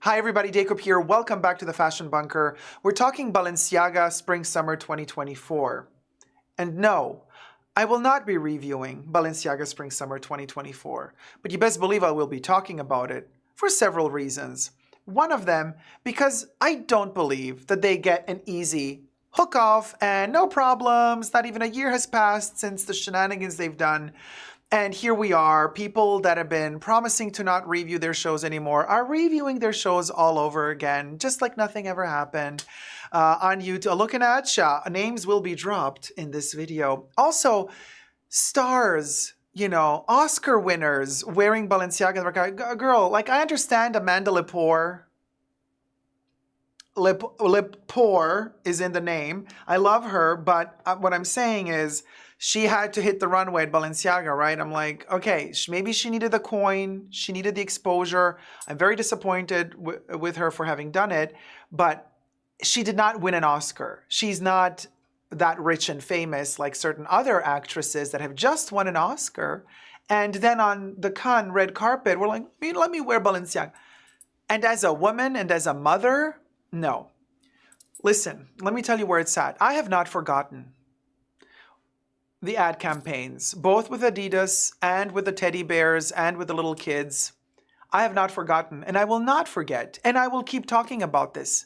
Hi everybody, Dacob here. Welcome back to the Fashion Bunker. We're talking Balenciaga Spring-Summer 2024. And no, I will not be reviewing Balenciaga Spring-Summer 2024, but you best believe I will be talking about it for several reasons. One of them, because I don't believe that they get an easy hook off and no problems, not even a year has passed since the shenanigans they've done. And here we are, people that have been promising to not review their shows anymore are reviewing their shows all over again, just like nothing ever happened. On YouTube, looking at ya, names will be dropped in this video. Also, stars, Oscar winners wearing Balenciaga. Girl, like I understand Amanda Lepore. Lepore is in the name. I love her, but what I'm saying is, she had to hit the runway at Balenciaga, right? I'm like, okay, maybe she needed the coin. She needed the exposure. I'm very disappointed with her for having done it, but she did not win an Oscar. She's not that rich and famous like certain other actresses that have just won an Oscar. And then on the Cannes red carpet, we're like, let me wear Balenciaga. And as a woman and as a mother, no. Listen, let me tell you where it's at. I have not forgotten the ad campaigns, both with Adidas and with the teddy bears and with the little kids. I have not forgotten, and I will not forget, and I will keep talking about this.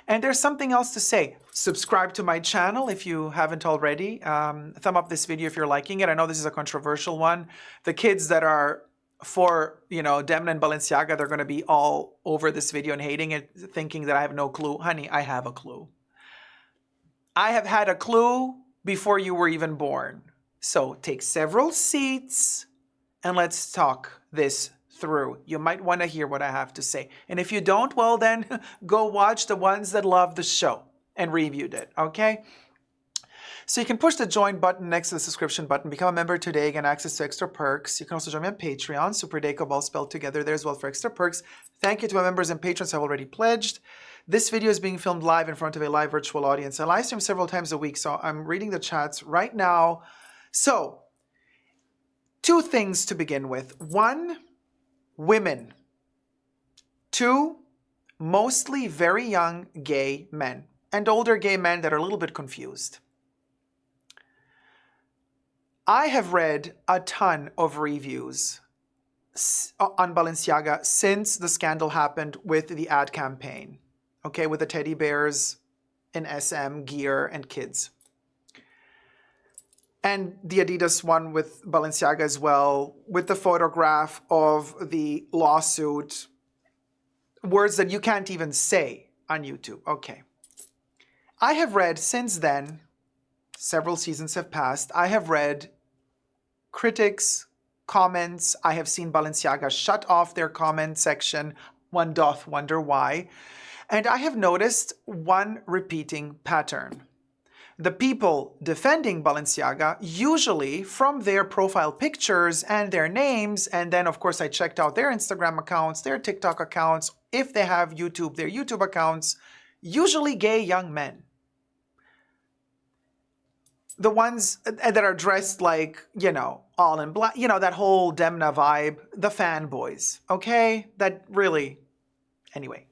And there's something else to say. Subscribe to my channel if you haven't already. Thumb up this video if you're liking it. I know this is a controversial one. The kids that are for, Demna and Balenciaga, they're going to be all over this video and hating it, thinking that I have no clue. Honey, I have a clue. I have had a clue before you were even born. So take several seats and let's talk this through. You might want to hear what I have to say. And if you don't, well then go watch the ones that love the show and reviewed it, okay? So you can push the join button next to the subscription button. Become a member today, get access to extra perks. You can also join me on Patreon, superdacob all spelled together there as well for extra perks. Thank you to my members and patrons who have already pledged. This video is being filmed live in front of a live virtual audience. I live stream several times a week, so I'm reading the chats right now. So, two things to begin with. One, women. Two, mostly very young gay men and older gay men that are a little bit confused. I have read a ton of reviews on Balenciaga since the scandal happened with the ad campaign. Okay, with the teddy bears in SM gear and kids. And the Adidas one with Balenciaga as well, with the photograph of the lawsuit. Words that you can't even say on YouTube. Okay. I have read since then, several seasons have passed, I have read critics, comments. I have seen Balenciaga shut off their comment section. One doth wonder why. And I have noticed one repeating pattern. The people defending Balenciaga, usually from their profile pictures and their names, and then of course I checked out their Instagram accounts, their TikTok accounts, if they have YouTube, their YouTube accounts, usually gay young men. The ones that are dressed like, all in black, that whole Demna vibe, the fanboys, okay? That really, anyway.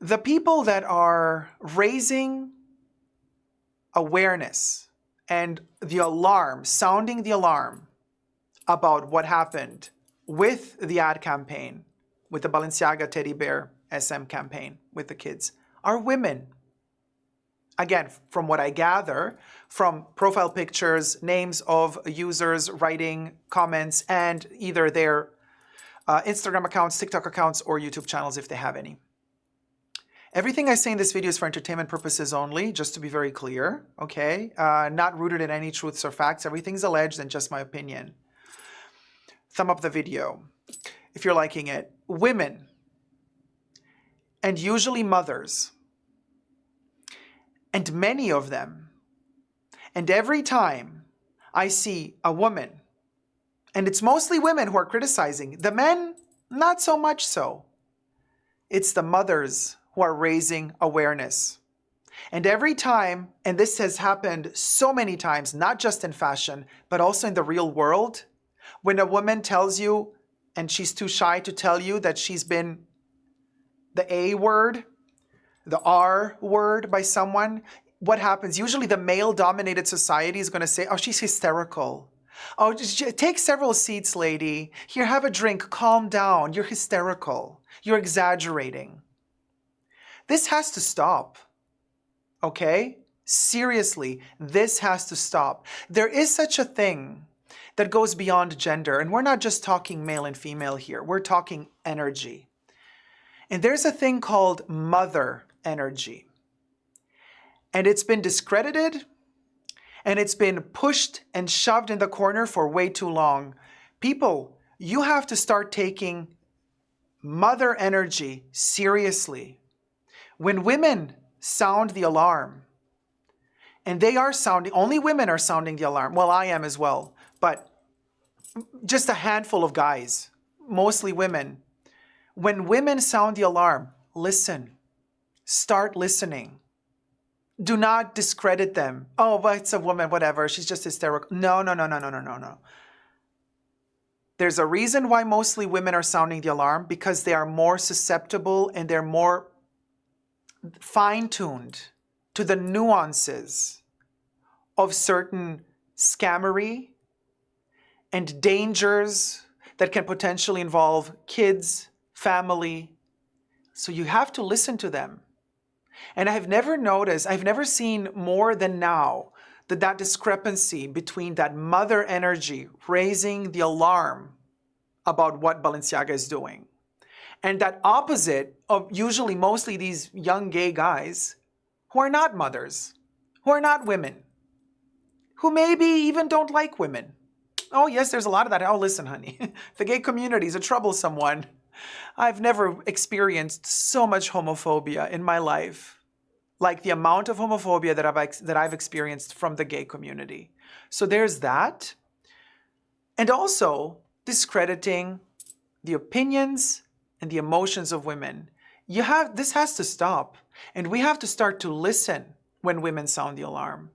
The people that are raising awareness and the alarm, sounding the alarm about what happened with the ad campaign, with the Balenciaga teddy bear SM campaign with the kids, are women. Again, from what I gather, from profile pictures, names of users writing comments, and either their Instagram accounts, TikTok accounts, or YouTube channels if they have any. Everything I say in this video is for entertainment purposes only, just to be very clear, okay? Not rooted in any truths or facts. Everything's alleged and just my opinion. Thumb up the video if you're liking it. Women, and usually mothers, and many of them, and every time I see a woman, and it's mostly women who are criticizing, the men, not so much so. It's the mothers who are raising awareness. And every time, and this has happened so many times, not just in fashion, but also in the real world, when a woman tells you, and she's too shy to tell you that she's been the A word, the R word by someone, what happens? Usually the male-dominated society is going to say, oh, she's hysterical. Oh, just take several seats, lady. Here, have a drink. Calm down. You're hysterical. You're exaggerating. This has to stop. Okay? Seriously, this has to stop. There is such a thing that goes beyond gender, and we're not just talking male and female here. We're talking energy. And there's a thing called mother energy. And it's been discredited, and it's been pushed and shoved in the corner for way too long. People, you have to start taking mother energy seriously. When women sound the alarm, and they are sounding, only women are sounding the alarm. Well, I am as well, but just a handful of guys, mostly women. When women sound the alarm, listen. Start listening. Do not discredit them. Oh, but it's a woman, whatever. She's just hysterical. No. There's a reason why mostly women are sounding the alarm, because they are more susceptible and they're more fine-tuned to the nuances of certain scammery and dangers that can potentially involve kids, family. So you have to listen to them. And I've never seen more than now that discrepancy between that mother energy raising the alarm about what Balenciaga is doing, and that opposite of usually mostly these young gay guys who are not mothers, who are not women, who maybe even don't like women. Oh yes, there's a lot of that. Oh, listen, honey, the gay community is a troublesome one. I've never experienced so much homophobia in my life, like the amount of homophobia that I've experienced from the gay community. So there's that. And also discrediting the opinions and the emotions of women. This has to stop. And we have to start to listen when women sound the alarm.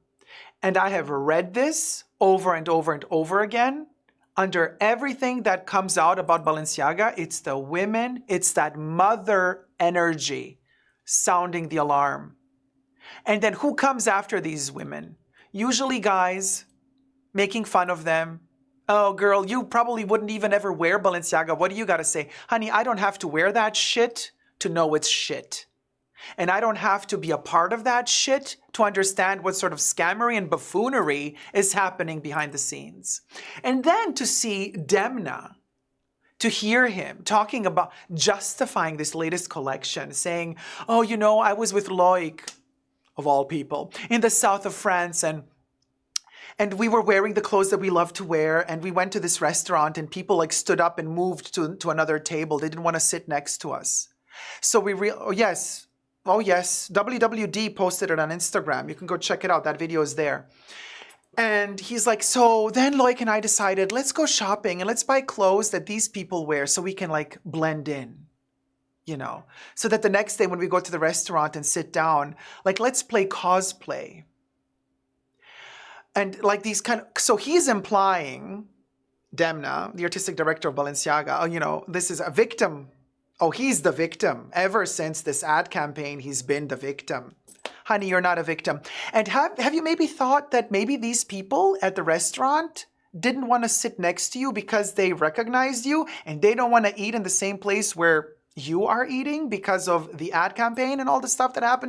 And I have read this over and over and over again. Under everything that comes out about Balenciaga, it's the women, it's that mother energy sounding the alarm. And then who comes after these women? Usually guys making fun of them. Oh, girl, you probably wouldn't even ever wear Balenciaga. What do you got to say? Honey, I don't have to wear that shit to know it's shit. And I don't have to be a part of that shit to understand what sort of scammery and buffoonery is happening behind the scenes. And then to see Demna, to hear him talking about justifying this latest collection, saying, oh, you know, I was with Loic, of all people, in the south of France, and we were wearing the clothes that we love to wear, and we went to this restaurant, and people like stood up and moved to another table. They didn't want to sit next to us. So oh yes, WWD posted it on Instagram. You can go check it out. That video is there. And he's like, so then Loic and I decided, let's go shopping and let's buy clothes that these people wear so we can like blend in, you know, so that the next day when we go to the restaurant and sit down, like, let's play cosplay. And like these so he's implying, Demna, the artistic director of Balenciaga, oh, you know, this is a victim. Oh, he's the victim. Ever since this ad campaign, he's been the victim. Honey, you're not a victim. And have you maybe thought that maybe these people at the restaurant didn't want to sit next to you because they recognized you and they don't want to eat in the same place where you are eating because of the ad campaign and all the stuff that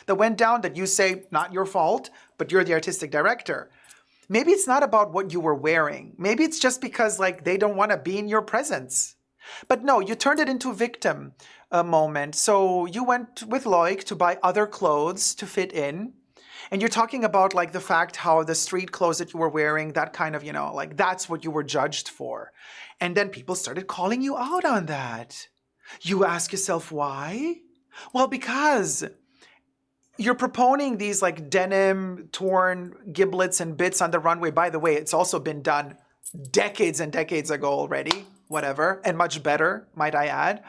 went down that you say not your fault, but you're the artistic director. Maybe it's not about what you were wearing. Maybe it's just because like they don't want to be in your presence. But no, you turned it into a victim moment. So you went with Loic to buy other clothes to fit in. And you're talking about like the fact how the street clothes that you were wearing, that kind of, you know, like that's what you were judged for. And then people started calling you out on that. You ask yourself why? Well, because you're proponing these like denim torn giblets and bits on the runway. By the way, it's also been done decades and decades ago already, whatever, and much better, might I add.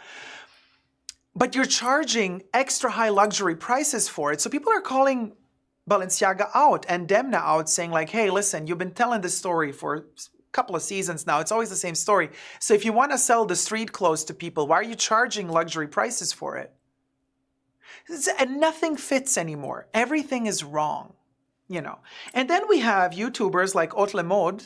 But you're charging extra high luxury prices for it. So people are calling Balenciaga out and Demna out saying like, hey, listen, you've been telling this story for a couple of seasons now. It's always the same story. So if you want to sell the street clothes to people, why are you charging luxury prices for it? And nothing fits anymore. Everything is wrong, you know. And then we have YouTubers like OTL Mode.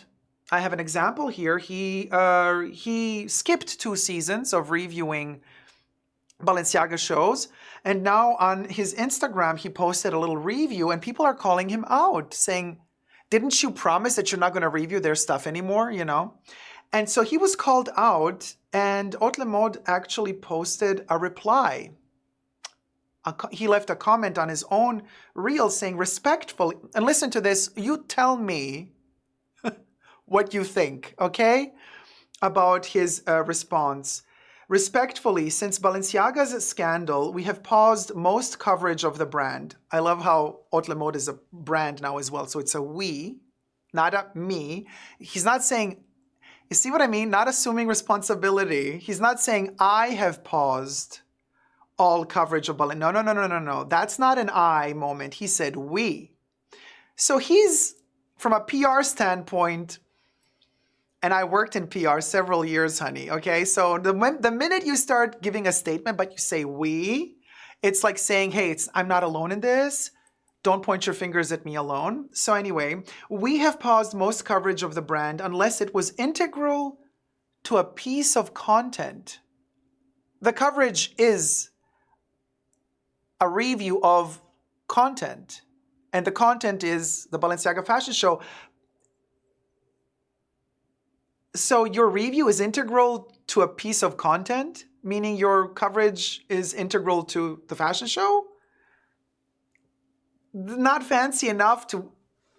I have an example here. He skipped 2 seasons of reviewing Balenciaga shows, and now on his Instagram he posted a little review, and people are calling him out, saying, didn't you promise that you're not going to review their stuff anymore, you know? And so he was called out, and OTL Mode actually posted a reply. He left a comment on his own reel saying, respectfully, and listen to this, you tell me what you think, okay, about his response. Respectfully, since Balenciaga's scandal, we have paused most coverage of the brand. I love how OTL Mode is a brand now as well, so it's a we, not a me. He's not saying, you see what I mean? Not assuming responsibility. He's not saying, I have paused all coverage of Balenciaga. No. That's not an I moment. He said we. So he's, from a PR standpoint, and I worked in PR several years, honey, okay? So the minute you start giving a statement, but you say we, it's like saying, hey, I'm not alone in this. Don't point your fingers at me alone. So anyway, we have paused most coverage of the brand unless it was integral to a piece of content. The coverage is a review of content, and the content is the Balenciaga fashion show. So your review is integral to a piece of content, meaning your coverage is integral to the fashion show? Not fancy enough to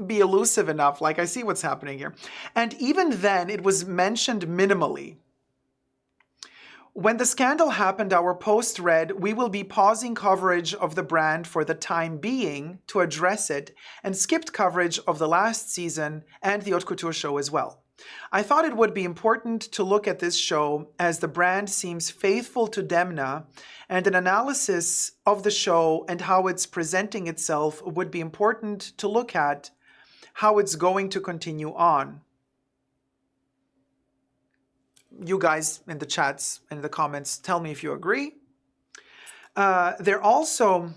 be elusive enough. Like, I see what's happening here. And even then, it was mentioned minimally. When the scandal happened, our post read, we will be pausing coverage of the brand for the time being to address it, and skipped coverage of the last season and the Haute Couture show as well. I thought it would be important to look at this show as the brand seems faithful to Demna, and an analysis of the show and how it's presenting itself would be important to look at how it's going to continue on. You guys in the chats and in the comments, tell me if you agree. There also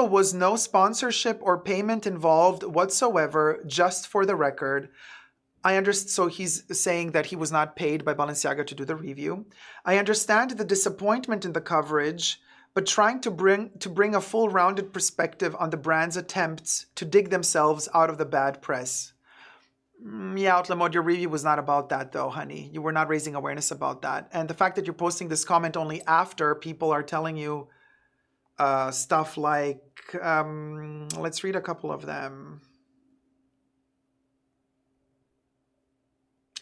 was no sponsorship or payment involved whatsoever, just for the record. So he's saying that he was not paid by Balenciaga to do the review. I understand the disappointment in the coverage, but trying to bring a full rounded perspective on the brand's attempts to dig themselves out of the bad press. Yeah, OTL Mode, your review was not about that though, honey. You were not raising awareness about that. And the fact that you're posting this comment only after people are telling you stuff like, let's read a couple of them.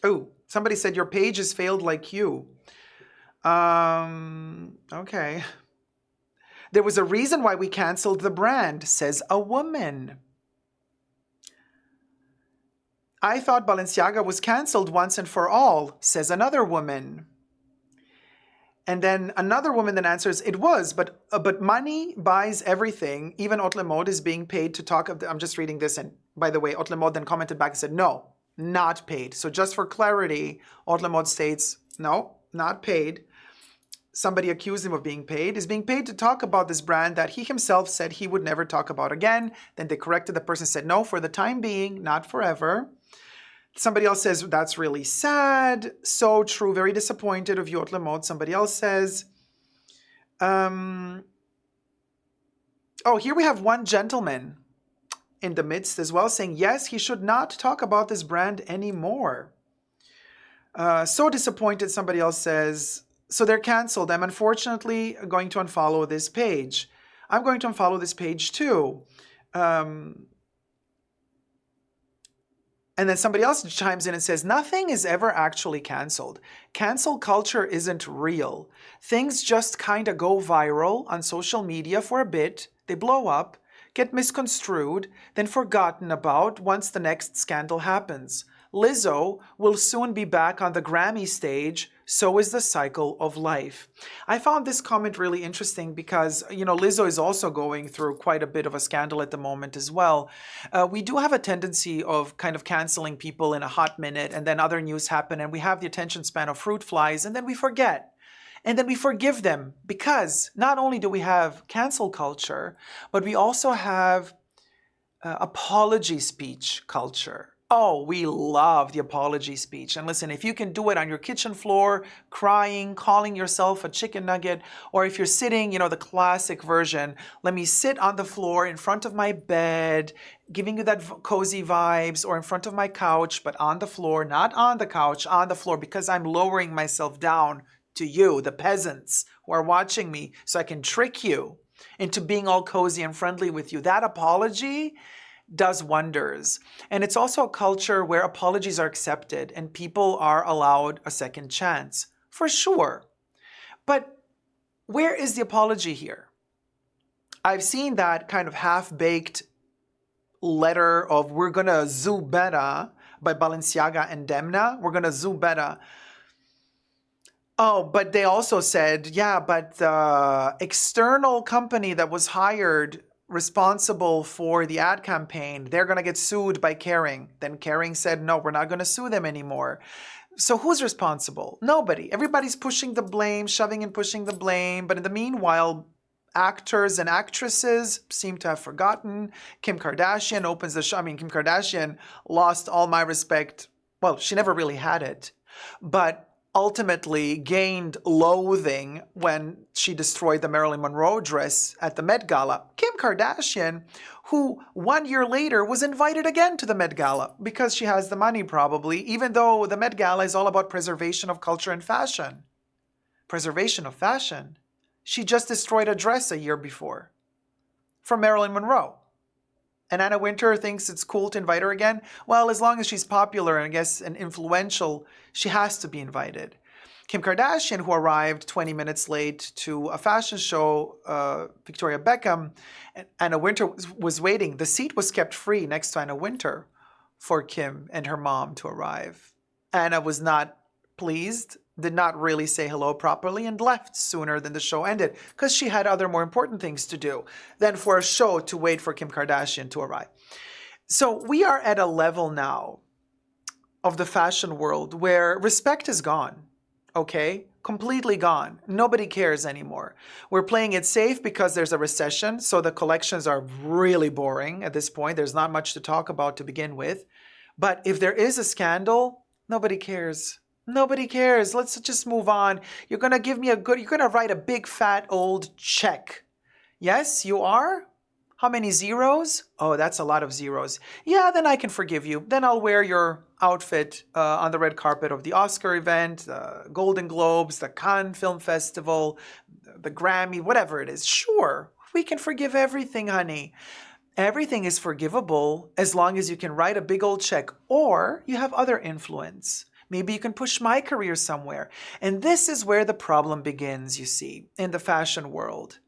Oh, somebody said your page has failed like you. Okay. There was a reason why we canceled the brand, says a woman. I thought Balenciaga was canceled once and for all, says another woman. And then another woman then answers, it was, but money buys everything. Even OTL Mode is being paid to talk. I'm just reading this, and by the way, OTL Mode then commented back and said, no, not paid. So just for clarity, OTL Mode states, no, not paid. Somebody accused him of being paid, is being paid to talk about this brand that he himself said he would never talk about again. Then they corrected the person, said, no, for the time being, not forever. Somebody else says, that's really sad. So true, very disappointed of you, OTL Mode. Somebody else says, oh, here we have one gentleman in the midst as well saying, yes, he should not talk about this brand anymore. So disappointed, somebody else says, so they're canceled. I'm unfortunately going to unfollow this page. I'm going to unfollow this page too. And then somebody else chimes in and says, nothing is ever actually canceled. Cancel culture isn't real. Things just kind of go viral on social media for a bit. They blow up, get misconstrued, then forgotten about once the next scandal happens. Lizzo will soon be back on the Grammy stage. So is the cycle of life. I found this comment really interesting because, Lizzo is also going through quite a bit of a scandal at the moment as well. We do have a tendency of kind of canceling people in a hot minute, and then other news happen, and we have the attention span of fruit flies, and then we forget. And then we forgive them because not only do we have cancel culture, but we also have apology speech culture. Oh, we love the apology speech. And listen, if you can do it on your kitchen floor, crying, calling yourself a chicken nugget, or if you're sitting, the classic version, let me sit on the floor in front of my bed, giving you that cozy vibes, or in front of my couch, but on the floor, not on the couch, on the floor, because I'm lowering myself down to you, the peasants who are watching me, so I can trick you into being all cozy and friendly with you. That apology does wonders. And it's also a culture where apologies are accepted and people are allowed a second chance, for sure. But where is the apology here? I've seen that kind of half-baked letter of "we're gonna do better" by Balenciaga and Demna. We're gonna do better. Oh, but they also said, yeah, but the external company that was hired responsible for the ad campaign, they're going to get sued by Kering. Then Kering said, no, we're not going to sue them anymore. So who's responsible? Nobody. Everybody's pushing the blame, shoving and pushing the blame. But in the meanwhile, actors and actresses seem to have forgotten. Kim Kardashian opens the show. I mean, Kim Kardashian lost all my respect. Well, she never really had it. But ultimately gained loathing when she destroyed the Marilyn Monroe dress at the Met Gala. Kim Kardashian, who 1 year later was invited again to the Met Gala because she has the money probably, even though the Met Gala is all about preservation of culture and fashion. Preservation of fashion. She just destroyed a dress a year before from Marilyn Monroe. And Anna Wintour thinks it's cool to invite her again. Well, as long as she's popular and I guess and influential, she has to be invited. Kim Kardashian, who arrived 20 minutes late to a fashion show, Victoria Beckham, and Anna Wintour was waiting. The seat was kept free next to Anna Wintour for Kim and her mom to arrive. Anna was not pleased, did not really say hello properly, and left sooner than the show ended because she had other more important things to do than for a show to wait for Kim Kardashian to arrive. So we are at a level now of the fashion world where respect is gone, okay? Completely gone. Nobody cares anymore. We're playing it safe because there's a recession, so the collections are really boring at this point. There's not much to talk about to begin with. But if there is a scandal, nobody cares. Nobody cares. Let's just move on. You're going to give me you're going to write a big fat old check. Yes, you are? How many zeros? Oh, that's a lot of zeros. Yeah, then I can forgive you. Then I'll wear your outfit on the red carpet of the Oscar event, the Golden Globes, the Cannes Film Festival, the Grammy, whatever it is. Sure, we can forgive everything, honey. Everything is forgivable as long as you can write a big old check or you have other influence. Maybe you can push my career somewhere. And this is where the problem begins, you see, in the fashion world.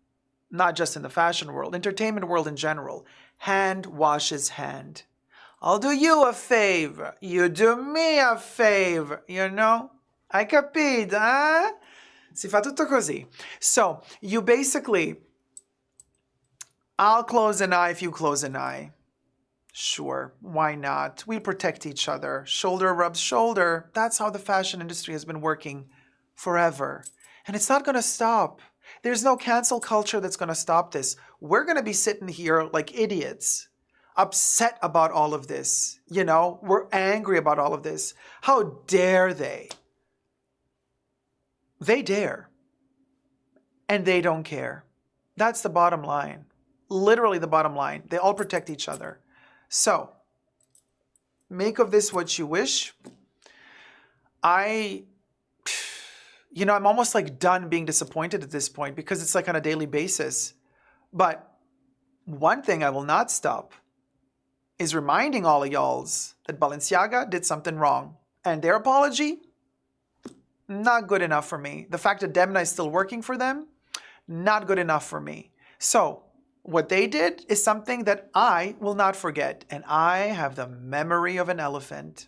Not just in the fashion world, entertainment world in general. Hand washes hand. I'll do you a favor. You do me a favor. You know? Hai capito, eh? Si fa tutto così. So, you basically, I'll close an eye if you close an eye. Sure, why not? We protect each other. Shoulder rubs shoulder. That's how the fashion industry has been working forever. And it's not going to stop. There's no cancel culture that's going to stop this. We're going to be sitting here like idiots, upset about all of this. We're angry about all of this. How dare they? They dare. And they don't care. That's the bottom line. Literally the bottom line. They all protect each other. So, make of this what you wish. I'm almost like done being disappointed at this point because it's like on a daily basis. But one thing I will not stop is reminding all of y'alls that Balenciaga did something wrong. And their apology, not good enough for me. The fact that Demna is still working for them, not good enough for me. So, what they did is something that I will not forget, and I have the memory of an elephant.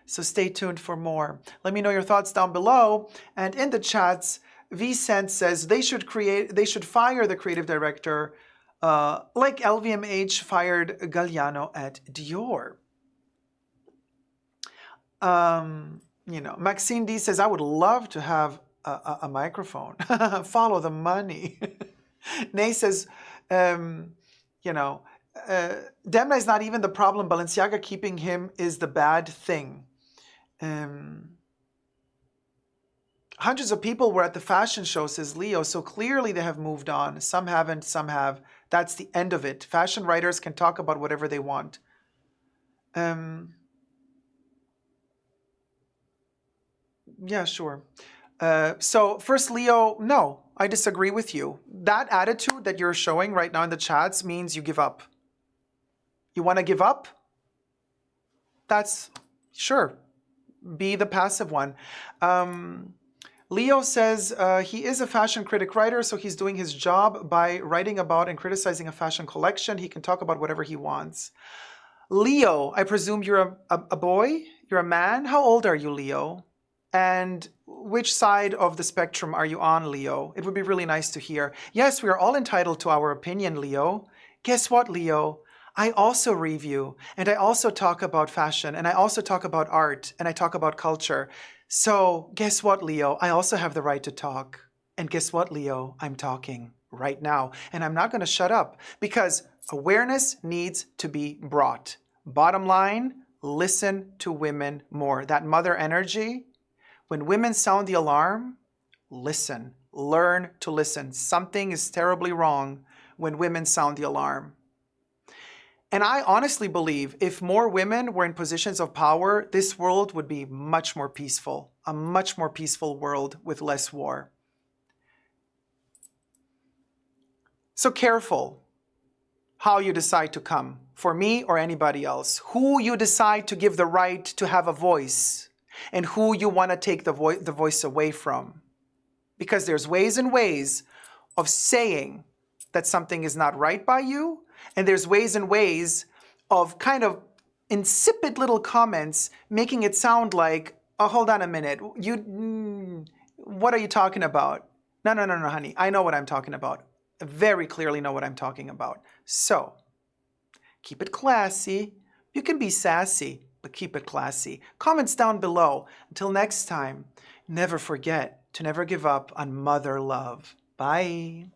So stay tuned for more. Let me know your thoughts down below. And in the chats, Vicent says they should fire the creative director like LVMH fired Galliano at Dior. Maxine D says, I would love to have a microphone. Follow the money. Nay says, Demna is not even the problem. Balenciaga keeping him is the bad thing. Hundreds of people were at the fashion show, says Leo, so clearly they have moved on. Some haven't, some have. That's the end of it. Fashion writers can talk about whatever they want. Yeah, sure. So first, Leo, no, I disagree with you. That attitude that you're showing right now in the chats means you give up. You want to give up? That's, sure, be the passive one. Leo says he is a fashion critic writer, so he's doing his job by writing about and criticizing a fashion collection. He can talk about whatever he wants. Leo, I presume you're a boy? You're a man? How old are you, Leo? And which side of the spectrum are you on, Leo? It would be really nice to hear. Yes, we are all entitled to our opinion, Leo. Guess what, Leo? I also review, and I also talk about fashion, and I also talk about art, and I talk about culture. So guess what, Leo? I also have the right to talk. And guess what, Leo? I'm talking right now. And I'm not going to shut up because awareness needs to be brought. Bottom line, listen to women more. That mother energy, when women sound the alarm, listen. Learn to listen. Something is terribly wrong when women sound the alarm. And I honestly believe if more women were in positions of power, this world would be much more peaceful, a much more peaceful world with less war. So careful how you decide to come, for me or anybody else, who you decide to give the right to have a voice, and who you want to take the voice away from. Because there's ways and ways of saying that something is not right by you, and there's ways and ways of kind of insipid little comments making it sound like, oh, hold on a minute, what are you talking about? No, honey, I know what I'm talking about. I very clearly know what I'm talking about. So, keep it classy. You can be sassy, but keep it classy. Comments down below. Until next time, never forget to never give up on mother love. Bye.